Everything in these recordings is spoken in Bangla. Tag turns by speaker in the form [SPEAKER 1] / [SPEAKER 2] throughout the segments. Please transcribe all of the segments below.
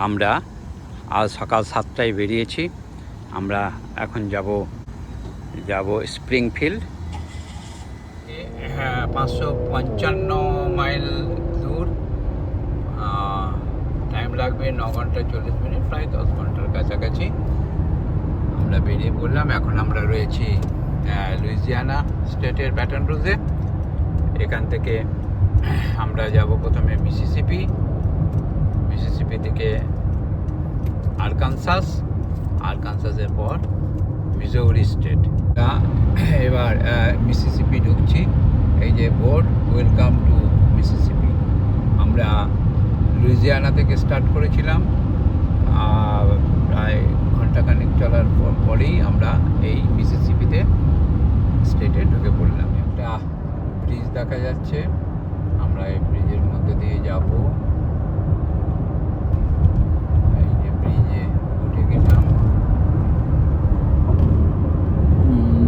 [SPEAKER 1] আমরা আজ সকাল 7টায় বেরিয়েছি। আমরা এখন যাব স্প্রিংফিল্ড। হ্যাঁ, 555 মাইল দূর। টাইম লাগবে 9 ঘন্টা 40 মিনিট, প্রায় 10 ঘন্টার কাছাকাছি। আমরা বেরিয়ে পড়লাম। এখন আমরা রয়েছি লুইজিয়ানা স্টেটের ব্যাটন রুজে। এখান থেকে আমরা যাব প্রথমে মিসিসিপি থেকে আরকানসাসের পর মিজৌরি স্টেট। এবার মিসিসিপি ঢুকছি। এই যে বোর্ড, ওয়েলকাম টু মিসিসিপি। আমরা লুইজিয়ানা থেকে স্টার্ট করেছিলাম, প্রায় ঘন্টাখানেক চলার পরেই আমরা এই মিসিসিপিতে স্টেটে ঢুকে পড়লাম। একটা ব্রিজ দেখা যাচ্ছে, আমরা এই ব্রিজের মধ্যে দিয়ে যাব। এই যে ব্রিজে উঠে গেলাম।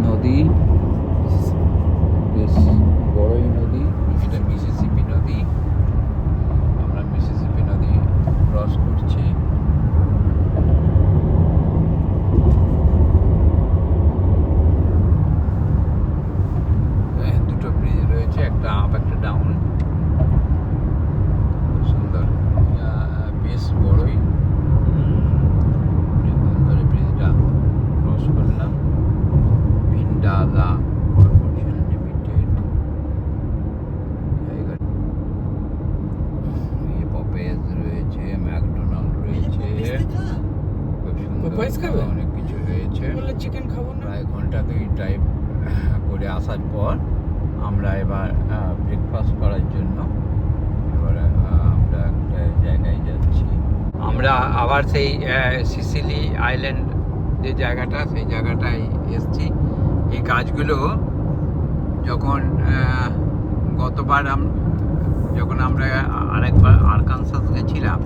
[SPEAKER 1] নদী, বেশ বড়ই নদী, এটা মিসিসিপি নদী। আমরা মিসিসিপি নদী ক্রস করছি। দুটো ব্রিজ রয়েছে, একটা আপ একটা ডাউন। খুব সুন্দর, বেশ বড়ই। ধরে ব্রিজটা ক্রস করলাম। ভিন্ডালা কর্পোরেশন লিমিটেড জায়গা। পপেজ রয়েছে, ম্যাকডোনাল্ড রয়েছে, খুব সুন্দর অনেক কিছু রয়েছে।
[SPEAKER 2] চিকেন খাবো না।
[SPEAKER 1] প্রায় ঘন্টা 2 ড্রাইভ করে আসার পর আমরা এবার ব্রেকফাস্ট করার জন্য এবারে আমরা একটা জায়গায় যাচ্ছি। আমরা আবার সেই সিসিলি আইল্যান্ড যে জায়গাটা, সেই জায়গাটায় এসেছি। এই কাজগুলো যখন গতবার যখন আমরা আরেকবার আরকানসাস গেছিলাম,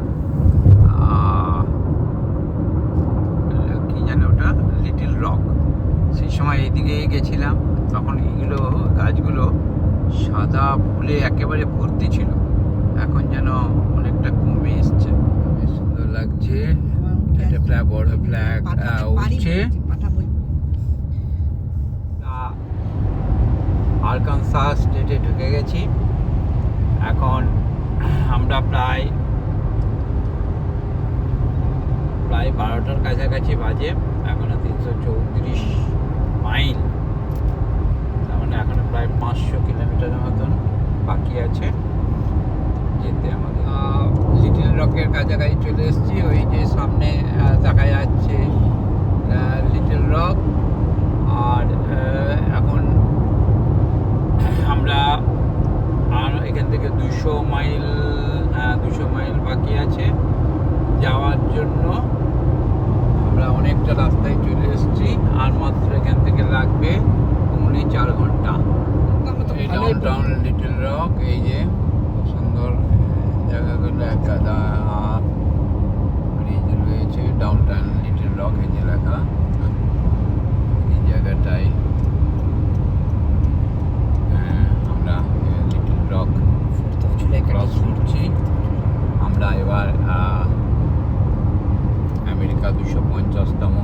[SPEAKER 1] কি জানে ওটা, লিটল রক, সেই সময় এইদিকে গেছিলাম। তখন এইগুলো গাছগুলো সাদা ফুলে একেবারে ভর্তি ছিল, এখন যেন অনেকটা কমে এসছে। বেশ সুন্দর লাগছে। একটা ফ্ল্যাগ, বড় ফ্ল্যাগ উঠছে। আরকানসাস স্টেটে ঢুকে গেছি। এখন আমরা প্রায় 12টার কাছাকাছি বাজে। এখনো 334 মাইল, তার মানে এখনো প্রায় 500 কিলোমিটারের মতন বাকি আছে যেতে আমাদের। লিটল রকের কাছাকাছি চলে এসেছি। ওই যে সামনে দেখা যাচ্ছে লিটল রক। আর এখন আমরা এখান থেকে 200 মাইল বাকি আছে যাওয়ার জন্য। আমরা অনেকটা রাস্তায় চলে এসেছি, আর মাত্র এখান থেকে লাগবে 4 ঘন্টা। ডাউন লিটল রক, এই যে খুব সুন্দর জায়গাগুলো, একটা ব্রিজ রয়েছে। ডাউন টাউন লিটল রক, এই যে লেখা। এই জায়গাটায় আমরা লিটল রক ক্রস করছি। আমরা এবার আমেরিকা 250তম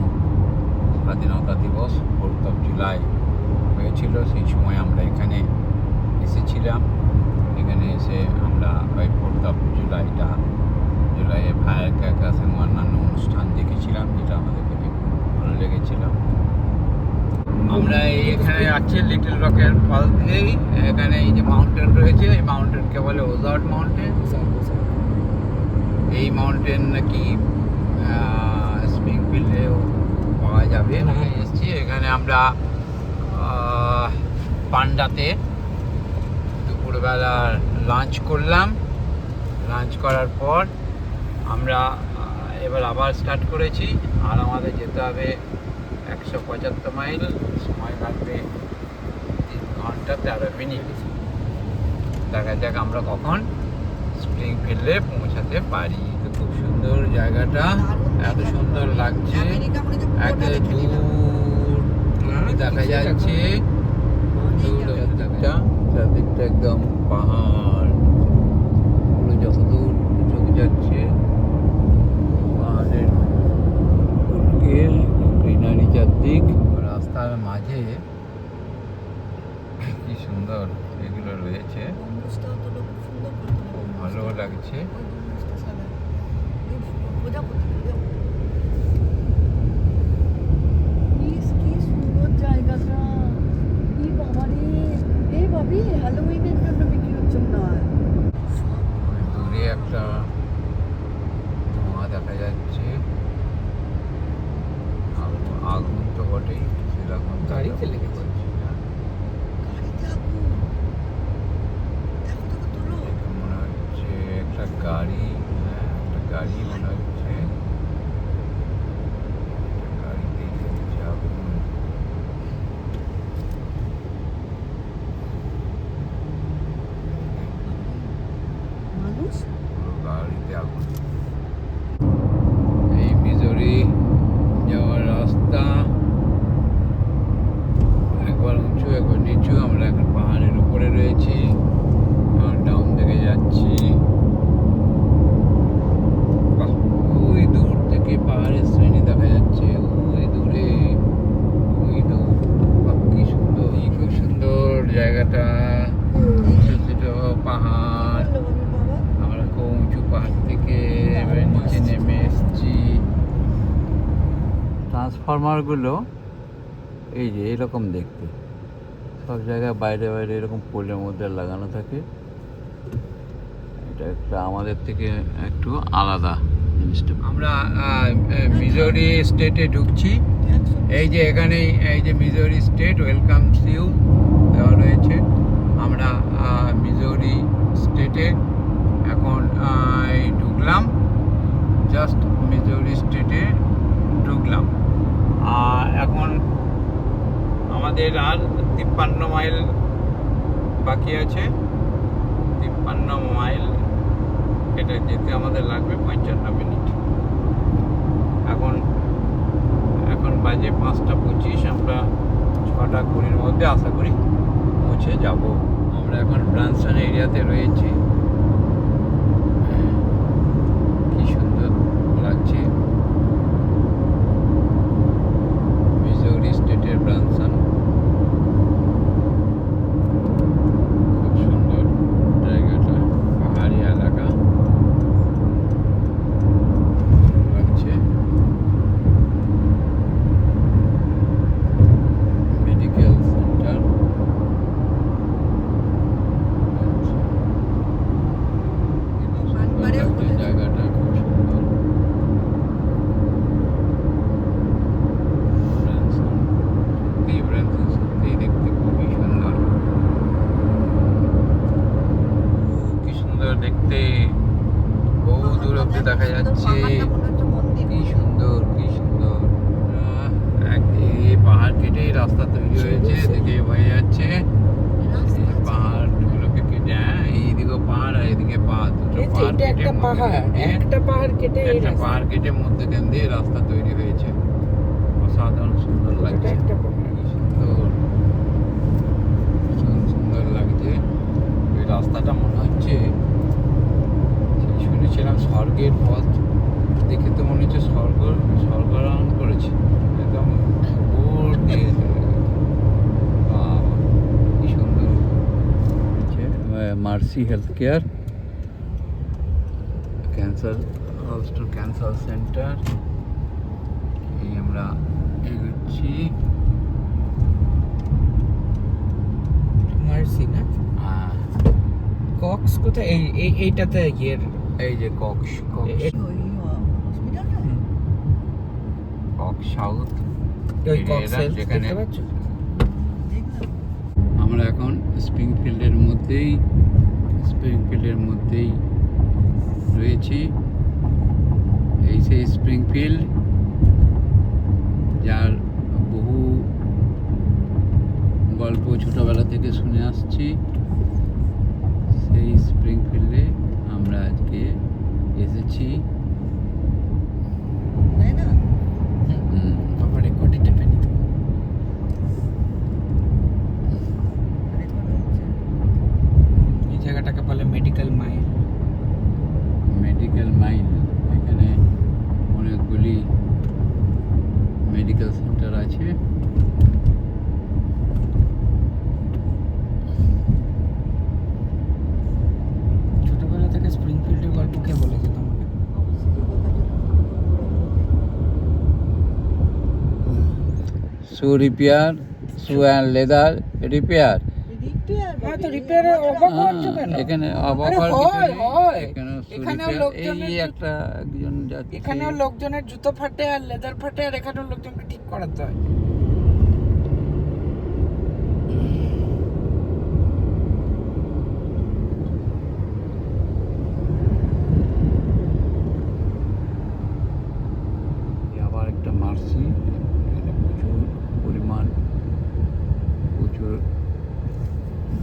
[SPEAKER 1] স্বাধীনতা দিবস 4 জুলাই হয়েছিল, সেই সময় আমরা এখানে এসেছিলাম। এখানে এসে আমরা ওই 4 জুলাইয়ে ফায়ার ক্র্যাকার্স এবং অন্যান্য অনুষ্ঠান দেখেছিলাম, যেটা আমাদের খুব ভালো লেগেছিল। আমরা এখানে যাচ্ছি লিটল রকের পাশ দিয়েই। এখানে এই যে মাউন্টেন রয়েছে, এই মাউন্টেনকে বলে ওজার্ড মাউন্টেন। এই মাউন্টেন নাকি স্প্রিংফিল্ডেও পাওয়া যাবে। এসেছি এখানে আমরা পান্ডাতে দুপুরবেলা লাঞ্চ করলাম। লাঞ্চ করার পর আমরা এবার আবার স্টার্ট করেছি। আর আমাদের যেতে হবে 175 মাইল, সময় লাগবে 3 ঘন্টা 13 মিনিট। দেখা যাক আমরা কখন স্প্রিংফিল্ডে পৌঁছাতে পারি। তো খুব সুন্দর জায়গাটা, এত সুন্দর লাগছে। একেবারে দূর দেখা যাচ্ছে, চারদিকটা একদম পাহাড়, পুরো যত দূর চোখ যাচ্ছে সুন্দর এগুলো রয়েছে,
[SPEAKER 2] গম্বুজটাও তো খুব সুন্দর করে তোলা গম্বুজটা।
[SPEAKER 1] ভালো লাগছে।
[SPEAKER 2] ওই গম্বুজটা সাদা। এই প্রজাপতি, প্রজাপতি। কি সুন্দর জায়গাটা। এই বাবা রে, এই ভাবি হ্যালোউইনের জন্য বিক্রির জন্য আয়।
[SPEAKER 1] ওই দূরে একটা ধোঁয়া দেখা যাচ্ছে, আগুন তো বটেই, সেরকম
[SPEAKER 3] গাড়িতে লেগেছে।
[SPEAKER 1] বলছি না।
[SPEAKER 2] গাড়িতে আগুন। দেখো দেখো তোলো।
[SPEAKER 1] দেখে মনে হচ্ছে একটা গাড়ি, হ্যাঁ একটা গাড়ি মনে হচ্ছে, একটা গাড়িতেই লেগেছে আগুন।
[SPEAKER 2] মানুষ
[SPEAKER 1] পুরো গাড়িতে আগুন। এই মিজোরি যাওয়ার রাস্তা একবার উঁচু একবার নিচু। আমরা এখন পাহাড়ের উপরে রয়েছি, ডাউন থেকে যাচ্ছি। বাহ, ওই দূর থেকে পাহাড়ের শ্রেণী দেখা যাচ্ছে, ওই দূরে, ওই দূর। বাহ, কি সুন্দর, খুব সুন্দর জায়গাটা, ছোট ছোট পাহাড়।
[SPEAKER 2] বললো বাবু বাবা।
[SPEAKER 1] আমরা খুব উঁচু পাহাড় থেকে এবারে নিচে নেমে এসেছি। ট্রান্সফরমারগুলো এই যে এরকম দেখতে, সব জায়গায় বাইরে বাইরে এরকম পোলের মধ্যে লাগানো থাকে। এটা একটা আমাদের থেকে একটু আলাদা জিনিসটা। আমরা মিজোরি স্টেটে ঢুকছি। এই যে এখানে এই যে মিজোরি স্টেট ওয়েলকামস ইউ দেওয়া রয়েছে। আমরা মিজোরি স্টেটে এখন এই ঢুকলাম, জাস্ট মিজোরি স্টেটে ঢুকলাম। আর এখন আমাদের আর 53 মাইল বাকি আছে। 53 মাইল, এটা যেতে আমাদের লাগবে 55 মিনিট। এখন বাজে 5:25, আমরা 6:20 মধ্যে আশা করি পৌঁছে যাব। আমরা এখন ব্রানসন এরিয়াতে রয়েছি। কি সুন্দর লাগছে, মিজোরি স্টেটের ব্রানসন। খুব সুন্দর জায়গাটা, পাহাড়ি এলাকা লাগছে। মেডিকেল সেন্টার
[SPEAKER 2] মানপাড়েও
[SPEAKER 1] লাগছে
[SPEAKER 2] বলেছে।
[SPEAKER 1] জায়গাটা, খুব সুন্দর। ব্রানসন সত্যি দেখতে খুবই সুন্দর। কি সুন্দর দেখতে, বহু দূর অব্দি দেখা যাচ্ছে।
[SPEAKER 2] পাহাড়টা মনে হচ্ছে মন্দির।
[SPEAKER 1] কি সুন্দর, কি সুন্দর। এই পাহাড় কেটে রাস্তা তৈরি হয়েছে, এদিকে হয়ে যাচ্ছে। এই পাহাড়গুলোকে কেটে, হ্যাঁ এইদিকে পাহাড় আর এদিকে পাহাড়, দুটো
[SPEAKER 3] এই যে
[SPEAKER 1] পাহাড়
[SPEAKER 3] এটা
[SPEAKER 1] কেটে
[SPEAKER 3] একটা পাহাড়, একটা পাহাড় কেটে এই
[SPEAKER 1] একটা
[SPEAKER 3] রাস্তা।
[SPEAKER 1] পাহাড় কেটে মধ্যখান দিয়ে রাস্তা তৈরি হয়েছে। অসাধারণ সুন্দর
[SPEAKER 3] এটা
[SPEAKER 1] লাগছে,
[SPEAKER 3] একটা পাহাড়।
[SPEAKER 1] কি সুন্দর, ভীষণ সুন্দর লাগছে। ওই রাস্তাটা মনে হচ্ছে, শুনেছিলাম স্বর্গের পথ, দেখে তো মনে হচ্ছে স্বর্গারোহণ করেছি একদম উপর দিয়ে। বাহ, কি সুন্দর। Mercy health care, cancer hostel, cancer centre. এই আমরা এগোচ্ছি।
[SPEAKER 3] মার্সি না, কক্স কোথায়? এইটাতে ইয়ের
[SPEAKER 1] এই যে কক্স
[SPEAKER 2] ওই হসপিটালটা?
[SPEAKER 1] কক্স সাউথ
[SPEAKER 3] ওই
[SPEAKER 1] এরিয়া,
[SPEAKER 3] কক্সের
[SPEAKER 1] যেখানে
[SPEAKER 3] দেখতে পাচ্ছ?
[SPEAKER 2] দেখলাম।
[SPEAKER 1] আমরা এখন স্প্রিংফিল্ডের মধ্যেই রয়েছি। এই সেই স্প্রিংফিল্ড, যার বহু গল্প ছোটবেলা থেকে শুনে আসছি। সেই স্প্রিংফিল্ডে আমরা আজকে এসেছি।
[SPEAKER 2] তাই না?
[SPEAKER 3] বাবা রেকর্ডে টেপে নিতে হবে।
[SPEAKER 2] রেকর্ড হচ্ছে।
[SPEAKER 3] এই জায়গাটাকে বলে মেডিকেল মাইল।
[SPEAKER 1] মেডিকেল মাইল, এখানে অনেকগুলি মেডিকেল সেন্টার আছে। Shoe repair, shoe and leather repair.
[SPEAKER 3] হ্যাঁ তো রিপেয়ারে অবাক হচ্ছ কেন?
[SPEAKER 1] এখানে অবাক
[SPEAKER 3] আরে
[SPEAKER 1] হওয়ার কিছু
[SPEAKER 3] হয়,
[SPEAKER 1] নেই।
[SPEAKER 3] হয়।
[SPEAKER 1] এখানেও shoe
[SPEAKER 3] এখানেও
[SPEAKER 1] repair।
[SPEAKER 3] লোকজনের
[SPEAKER 1] এই একটা একজন যাচ্ছে।
[SPEAKER 3] এখানেও লোকজনের জুতো ফাটে আর লেদার ফাটে, আর এখানেও লোকজনকে ঠিক করাতে হয়।
[SPEAKER 1] আবার একটা মার্সি, এখানে প্রচুর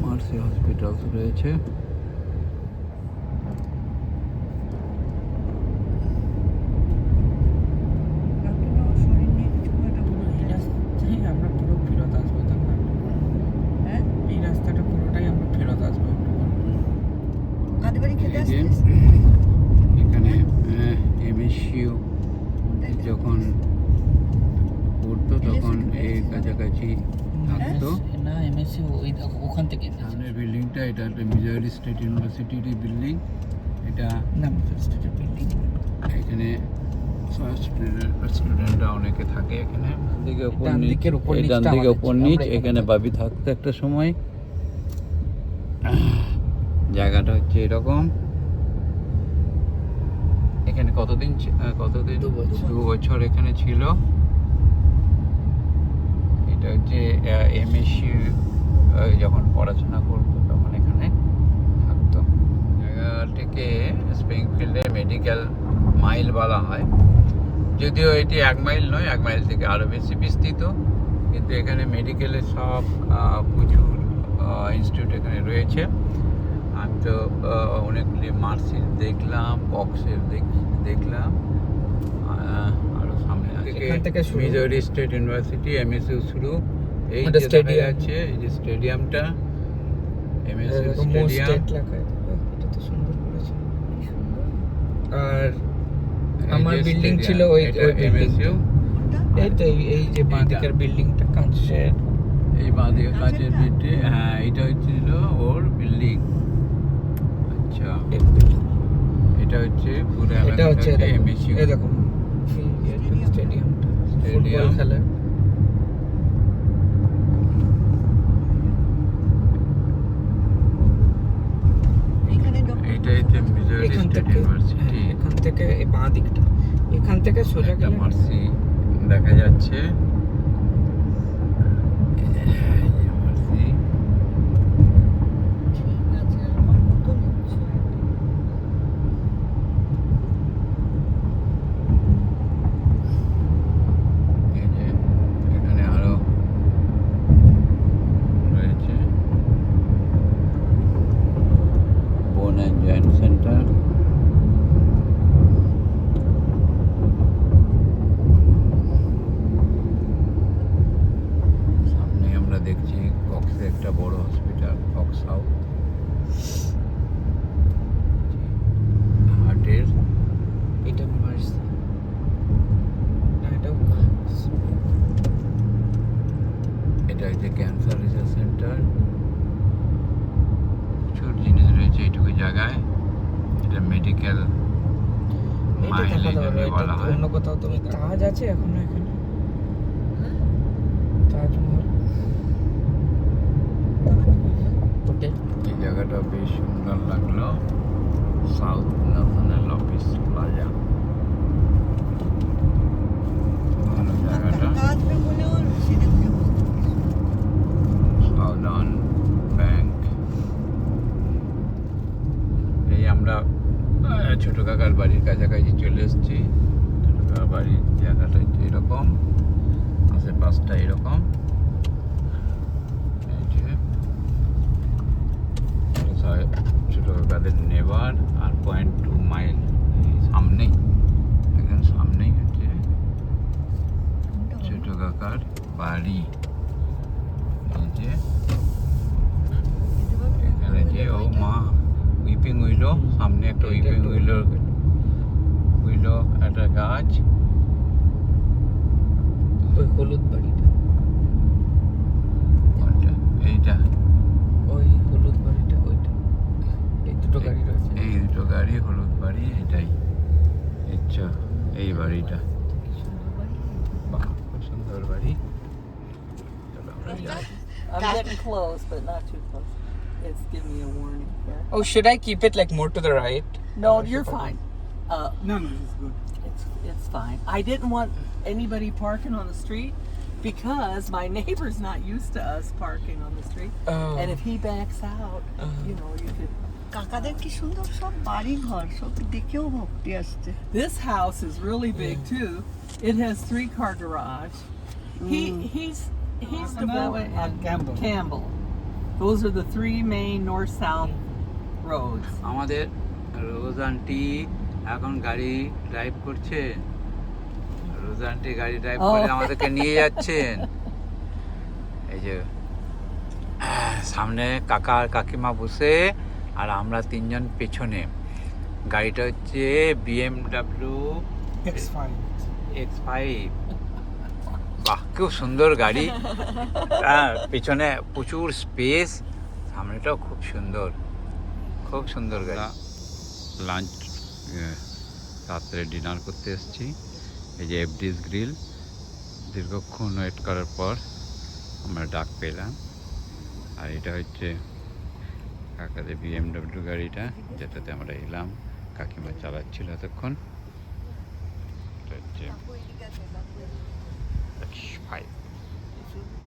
[SPEAKER 1] মার্সি হসপিটালস রয়েছে।
[SPEAKER 3] এই রাস্তায় আমরা পুরো ফেরত আসবো তখন। এই রাস্তাটা পুরোটাই আমরা ফেরত আসবো একটু পর।
[SPEAKER 1] এই যে এখানে এমএসইউ যখন পড়তো তখন এই কাছাকাছি থাকতো।
[SPEAKER 3] না এমএসসি ওই দেখো ওখান থেকে এসেছে।
[SPEAKER 1] সামনের বিল্ডিংটা, এটা একটা মিজোরি স্টেট ইউনিভার্সিটির বিল্ডিং। এটা
[SPEAKER 3] না স্টেটের বিল্ডিং।
[SPEAKER 1] এখানে স্টুডেন্টরা অনেকে থাকে এখানে। দিকে উপর
[SPEAKER 3] ডান
[SPEAKER 1] নিচ,
[SPEAKER 3] দিকের উপর
[SPEAKER 1] এই ডান
[SPEAKER 3] নিচটা
[SPEAKER 1] দিকে
[SPEAKER 3] আমাদের
[SPEAKER 1] উপর
[SPEAKER 3] ছিল,
[SPEAKER 1] নিচ।
[SPEAKER 3] আমরা এখানে
[SPEAKER 1] এখানে
[SPEAKER 3] থাকতাম।
[SPEAKER 1] বাবি থাকতো একটা সময়। জায়গাটা হচ্ছে এরকম। এখানে কতদিন 2 বছর এখানে ছিল। এটা হচ্ছে এমএসইউ যখন পড়াশোনা করতো তখন এখানে থাকতো। জায়গাটিকে স্প্রিংফিল্ডে মেডিকেল মাইল বলা হয়, যদিও এটি 1 মাইল নয়, 1 মাইল থেকে আরও বেশি বিস্তৃত। কিন্তু এখানে মেডিকেলের সব প্রচুর ইনস্টিটিউট এখানে রয়েছে। আমি তো অনেকগুলি মার্সির দেখলাম, কক্সের দেখলাম। আরও সামনে
[SPEAKER 3] এখান থেকে শুরু।
[SPEAKER 1] মিজোরি স্টেট ইউনিভার্সিটি, এমএসইউ শুরু। এই
[SPEAKER 3] ওটা
[SPEAKER 1] যে দেখা
[SPEAKER 3] stadium।
[SPEAKER 1] যাচ্ছে এই যে স্টেডিয়ামটা, এমএসইউ
[SPEAKER 3] এরকম
[SPEAKER 1] স্টেডিয়াম।
[SPEAKER 3] স্টেট লেখা। এটা তো সুন্দর করেছে। আর আমার বিল্ডিং ছিল ওই বিল্ডিং।
[SPEAKER 1] এমএসইউ।
[SPEAKER 3] এই তো এই যে বাঁ দিকের বিল্ডিংটা কাঁচের।
[SPEAKER 1] এই বাঁদিকে কাঁচের বিল্ডিং, হ্যাঁ এটা হচ্ছিল ওর বিল্ডিং। আচ্ছা, এটা হচ্ছে পুরো
[SPEAKER 3] এটা হচ্ছে
[SPEAKER 1] এমএসইউ
[SPEAKER 3] এই দেখুন স্টেডিয়ামটা ফুটবল
[SPEAKER 1] স্টেডিয়াম।
[SPEAKER 3] খেলে।
[SPEAKER 1] এইটা হচ্ছে মিজোরি
[SPEAKER 3] এখান
[SPEAKER 1] স্টেট
[SPEAKER 3] থেকে
[SPEAKER 1] ইউনিভার্সিটি।
[SPEAKER 3] এখান থেকে এই বাঁ দিকটা, এখান থেকে সোজা
[SPEAKER 1] একটা
[SPEAKER 3] গেলে
[SPEAKER 1] মার্সি দেখা যাচ্ছে। এই যে মার্সি। এই যে এখানে আরো রয়েছে বোন অ্যান্ড জয়েন্ট সেন্টার। সামনে আমরা দেখছি কক্সে একটা বড় হসপিটাল, কক্স সাউথ। হার্টের
[SPEAKER 3] এটা মার্সি না এটা
[SPEAKER 1] এটা হচ্ছে ক্যান্সার রিসার্চ সেন্টার। প্রচুর জিনিস রয়েছে এইটুকু জায়গায়। এটা মেডিকেল
[SPEAKER 3] এটা
[SPEAKER 1] মাইল
[SPEAKER 3] দেখা যাবে।
[SPEAKER 1] এখানে বলা হয়।
[SPEAKER 3] অন্য কোথাও তো তাজ আছে এখনো এখানে, তাজমহল হোটেল।
[SPEAKER 1] এই জায়গাটা বেশ সুন্দর লাগলো, সাউথ ন্যাশনাল অফিস প্লাজা। ভালো জায়গাটা। Southern bank. এই আমরা ছোট কাকার বাড়ির কাছাকাছি চলে এসেছি। ছোট কাকার বাড়ির জায়গাটা হচ্ছে এরকম, আশেপাশটা এরকম। এই যে ছোট কাকাদের নেবার আর 0.2 মাইল সামনেই, একদম সামনেই হচ্ছে ছোট কাকার বাড়ি। এই যে এখানে যে ও মা উইপিং উইলো, সামনে একটা উইপিং উইলো একটা গাছ।
[SPEAKER 3] ওই হলুদ বাড়িটা,
[SPEAKER 1] কোনটা? এইটা,
[SPEAKER 3] ওই হলুদ বাড়িটা ওইটা। এই দুটো গাড়ি রয়েছে।
[SPEAKER 1] এই দুটো গাড়ি, হলুদ বাড়ি এটাই। আচ্ছা, এই বাড়িটা বাহ, খুব সুন্দর বাড়ি।
[SPEAKER 2] I'm getting close, but not too close. It's giving me a warning here.
[SPEAKER 3] Oh, should I keep it like more to the right?
[SPEAKER 2] No, you're fine.
[SPEAKER 3] No, it's good.
[SPEAKER 2] It's fine. I didn't want anybody parking on the street because my neighbor's not used to us parking on the street.
[SPEAKER 3] Oh.
[SPEAKER 2] And if he backs out, you know, you could. কাকাদের কি সুন্দর সব বাড়ি ঘর সব দেখেও ভক্তি আসছে. This house is really big too. It has 3-car garage. He's DeBoer and Campbell. Those are the 3 main north-south roads.
[SPEAKER 1] আমাদের রোজ আন্টি এখন গাড়ি ড্রাইভ করছে। রোজ আন্টি গাড়ি ড্রাইভ করে আমাদেরকে নিয়ে যাচ্ছেন। এই যে সামনে কাকা আর কাকিমা বসে আর আমরা 3 জন পেছনে। গাড়িটা হচ্ছে BMW X5। বাহ, খুব সুন্দর গাড়ি। পেছনে প্রচুর স্পেস, সামনেটাও খুব সুন্দর, খুব সুন্দর গাড়ি। লাঞ্চ রাত্রে ডিনার করতে এসেছি। এই যে এফডিস গ্রিল, দীর্ঘক্ষণ ওয়েট করার পর আমরা ডাক পেলাম। আর এটা হচ্ছে কাকাদের BMW গাড়িটা, যেটাতে আমরা এলাম। কাকিমা চালাচ্ছিল এতক্ষণ। এটা হচ্ছে X5।